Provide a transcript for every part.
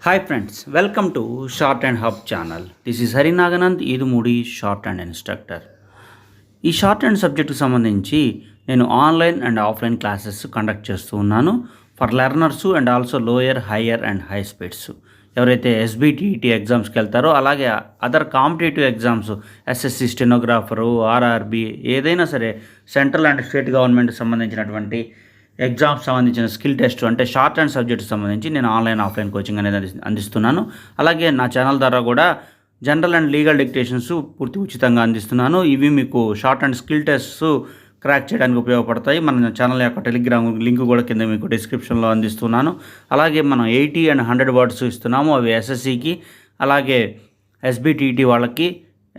Hi friends, welcome to shorthand hub channel. This is Harinaganand Edumudi shorthand instructor. ఈ shorthand సబ్జెక్టుకు సంబంధించి నేను online and offline classes conduct చేస్తూ ఉన్నాను for learners and also lower, higher and high speeds. ఎవరైతే SBTET ఎగ్జామ్స్కి వెళ్తారో, అలాగే other competitive exams SSC, stenographer, RRB, ఏదైనా సరే సెంట్రల్ అండ్ స్టేట్ గవర్నమెంట్ సంబంధించినటువంటి ఎగ్జామ్స్ సంబంధించిన స్కిల్ టెస్ట్ అంటే షార్ట్ అండ్ సబ్జెక్ట్ సంబంధించి నేను ఆన్లైన్, ఆఫ్లైన్ కోచింగ్ అనేది అందిస్తున్నాను. అలాగే నా ఛానల్ ద్వారా కూడా జనరల్ అండ్ లీగల్ డిక్టేషన్స్ పూర్తి ఉచితంగా అందిస్తున్నాను. ఇవి మీకు short and skill tests crack చేయడానికి ఉపయోగపడతాయి. మన ఛానల్ యొక్క టెలిగ్రామ్ లింక్ కూడా కింద మీకు డిస్క్రిప్షన్లో అందిస్తున్నాను. అలాగే మనం 80 and 100 వర్డ్స్ ఇస్తున్నాము. అవి ఎస్ఎస్సికి, అలాగే ఎస్బిటిఈటి వాళ్ళకి,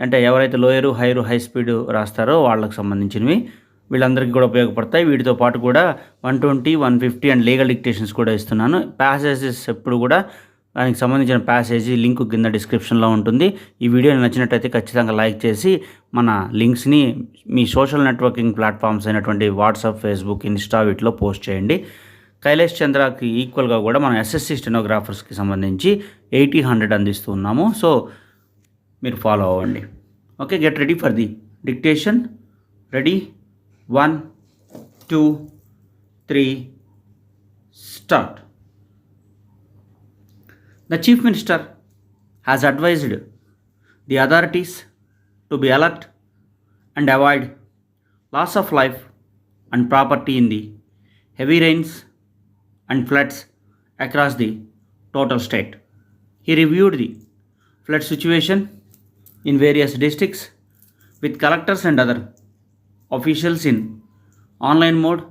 అంటే ఎవరైతే లోయరు, హైరు, హై స్పీడ్ రాస్తారో వాళ్ళకి సంబంధించినవి. వీళ్ళందరికీ కూడా ఉపయోగపడతాయి. వీటితో పాటు కూడా 120, 150 అండ్ లీగల్ డిక్టేషన్స్ కూడా ఇస్తున్నాను. ప్యాసేజెస్ ఎప్పుడు కూడా దానికి సంబంధించిన ప్యాసేజీ లింక్ కింద డిస్క్రిప్షన్లో ఉంటుంది. ఈ వీడియో నచ్చినట్టయితే ఖచ్చితంగా లైక్ చేసి మన లింక్స్ని మీ సోషల్ నెట్వర్కింగ్ ప్లాట్ఫామ్స్ అయినటువంటి వాట్సాప్, ఫేస్బుక్, ఇన్స్టా వీటిలో పోస్ట్ చేయండి. కైలేష్ చంద్రకి ఈక్వల్గా కూడా మనం ఎస్ఎస్సి స్టెనోగ్రాఫర్స్కి సంబంధించి 80, 100 అందిస్తూ ఉన్నాము. సో మీరు ఫాలో అవ్వండి. Okay, get ready for the dictation. Ready, 1, 2, 3, start. The Chief Minister has advised the authorities to be alert and avoid loss of life and property in the heavy rains and floods across the total state. He reviewed the flood situation in various districts with collectors and other officials in online mode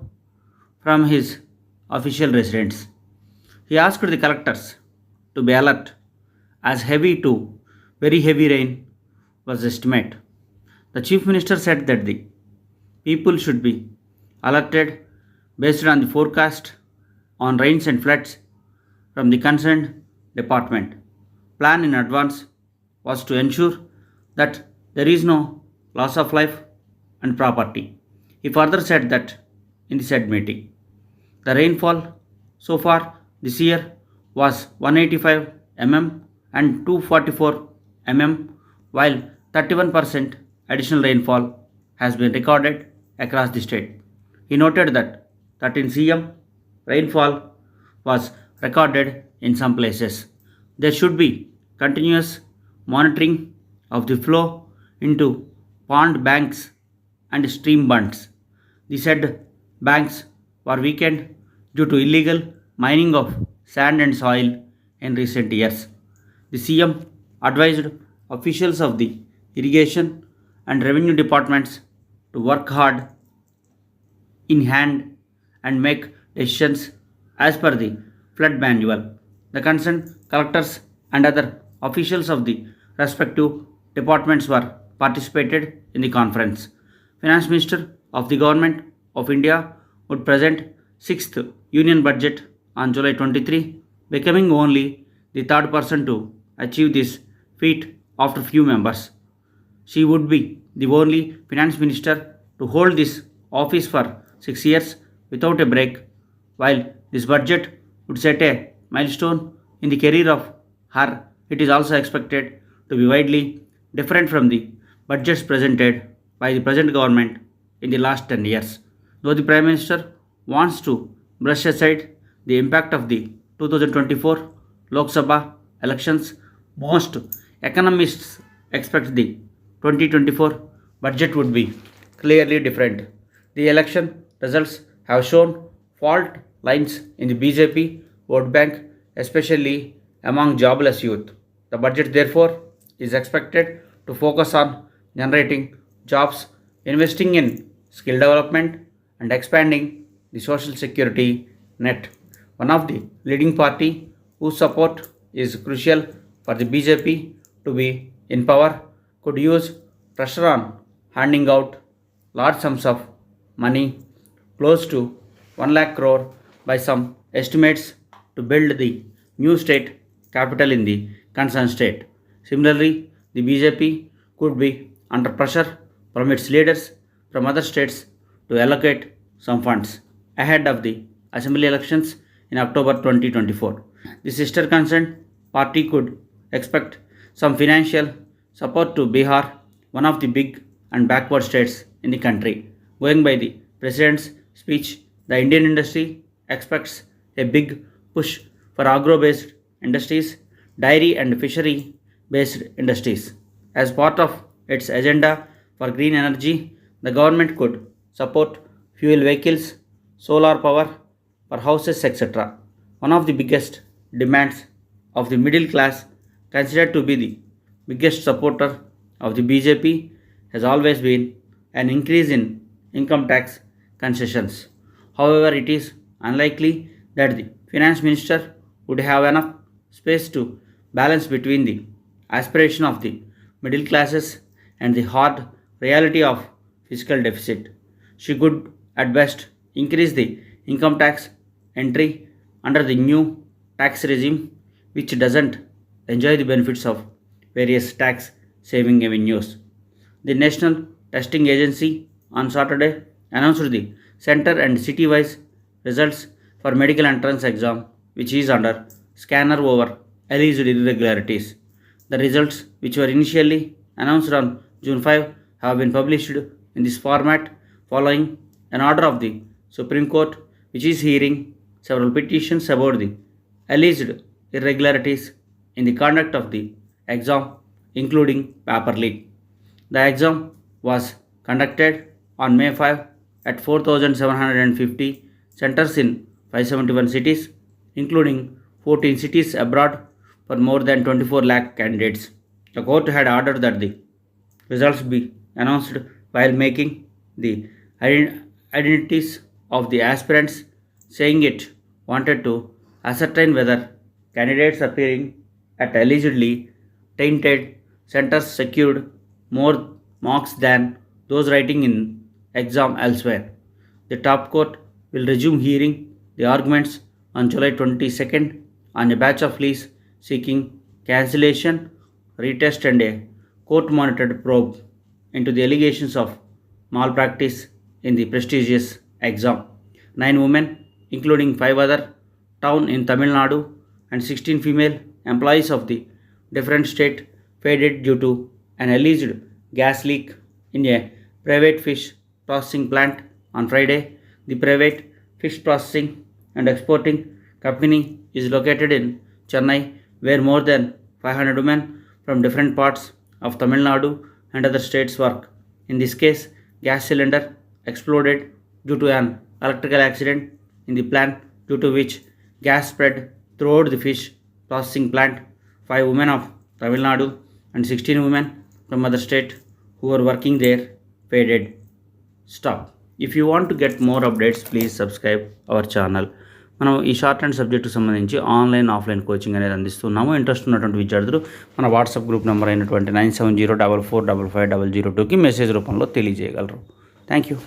from his official residence. He asked the collectors to be alert as heavy to very heavy rain was estimated. The Chief Minister said that the people should be alerted based on the forecast on rains and floods from the concerned department. Plan in advance was to ensure that there is no loss of life and property. He further said that in the said meeting, the rainfall so far this year was 185 mm and 244 mm, while 31% additional rainfall has been recorded across the state. He noted that 13 cm rainfall was recorded in some places. There should be continuous monitoring of the flow into pond banks and stream bunds. The said banks were weakened due to illegal mining of sand and soil in recent years. The CM advised officials of the irrigation and revenue departments to work hard in hand and make decisions as per the flood manual. The concerned collectors and other officials of the respective departments were participated in the conference. Finance Minister of the Government of India would present 6th Union Budget on July 23, becoming only the third person to achieve this feat after few members. She would be the only Finance Minister to hold this office for 6 years without a break. While this budget would set a milestone in the career of her, it is also expected to be widely different from the budgets presented by the present government in the last 10 years. Though the Prime Minister wants to brush aside the impact of the 2024 Lok Sabha elections, most economists expect the 2024 budget would be clearly different. The election results have shown fault lines in the BJP vote bank, especially among jobless youth. The budget, therefore, is expected to focus on generating jobs, investing in skill development, and expanding the social security net. One of the leading party whose support is crucial for the BJP to be in power could use pressure on handing out large sums of money, close to 1 lakh crore by some estimates, to build the new state capital in the concerned state. Similarly, the BJP could be under pressure from its leaders from other states to allocate some funds ahead of the assembly elections in October 2024. The sister concern party could expect some financial support to Bihar, one of the big and backward states in the country. Going by the president's speech, the Indian industry expects a big push for agro-based industries, dairy and fishery-based industries. As part of its agenda for green energy, the government could support fuel vehicles, solar power for houses, etc. One of the biggest demands of the middle class, considered to be the biggest supporter of the BJP, has always been an increase in income tax concessions. However, it is unlikely that the finance minister would have enough space to balance between the aspiration of the middle classes and the hard reality of fiscal deficit. She could at best increase the income tax entry under the new tax regime, which doesn't enjoy the benefits of various tax saving avenues. The National Testing Agency on Saturday announced the center and city wise results for medical entrance exam, which is under scanner over alleged irregularities. The results, which were initially announced on June 5, have been published in this format following an order of the Supreme Court, which is hearing several petitions about the alleged irregularities in the conduct of the exam, including paper leak. The exam was conducted on May 5 at 4,750 centers in 571 cities, including 14 cities abroad for more than 24 lakh candidates. The court had ordered that the results be announced while making the identities of the aspirants, saying it wanted to ascertain whether candidates appearing at allegedly tainted centers secured more marks than those writing in exam elsewhere. The top court will resume hearing the arguments on July 22nd on a batch of pleas seeking cancellation, retest, and a court monitored probe into the allegations of malpractice in the prestigious exam. 9 women, including 5 other town in Tamil Nadu, and 16 female employees of the different state, faded due to an alleged gas leak in a private fish processing plant on Friday. The private fish processing and exporting company is located in Chennai, where more than 500 women from different parts of Tamil Nadu and other states work. In this case, gas cylinder exploded due to an electrical accident in the plant, due to which gas spread throughout the fish processing plant. 5 women of Tamil Nadu and 16 women from other state who were working there faded. Stop. If you want to get more updates, please subscribe our channel. మనం ఈ shorthand సబ్జెక్టుకు సంబంధించి online offline coaching అనేది అందిస్తున్నాము. Interest ఉన్నటువంటి విద్యార్థులు మన WhatsApp group number అయినటువంటి 9704455502కి మెసేజ్ రూపంలో తెలియజేయగలరు. Thank you.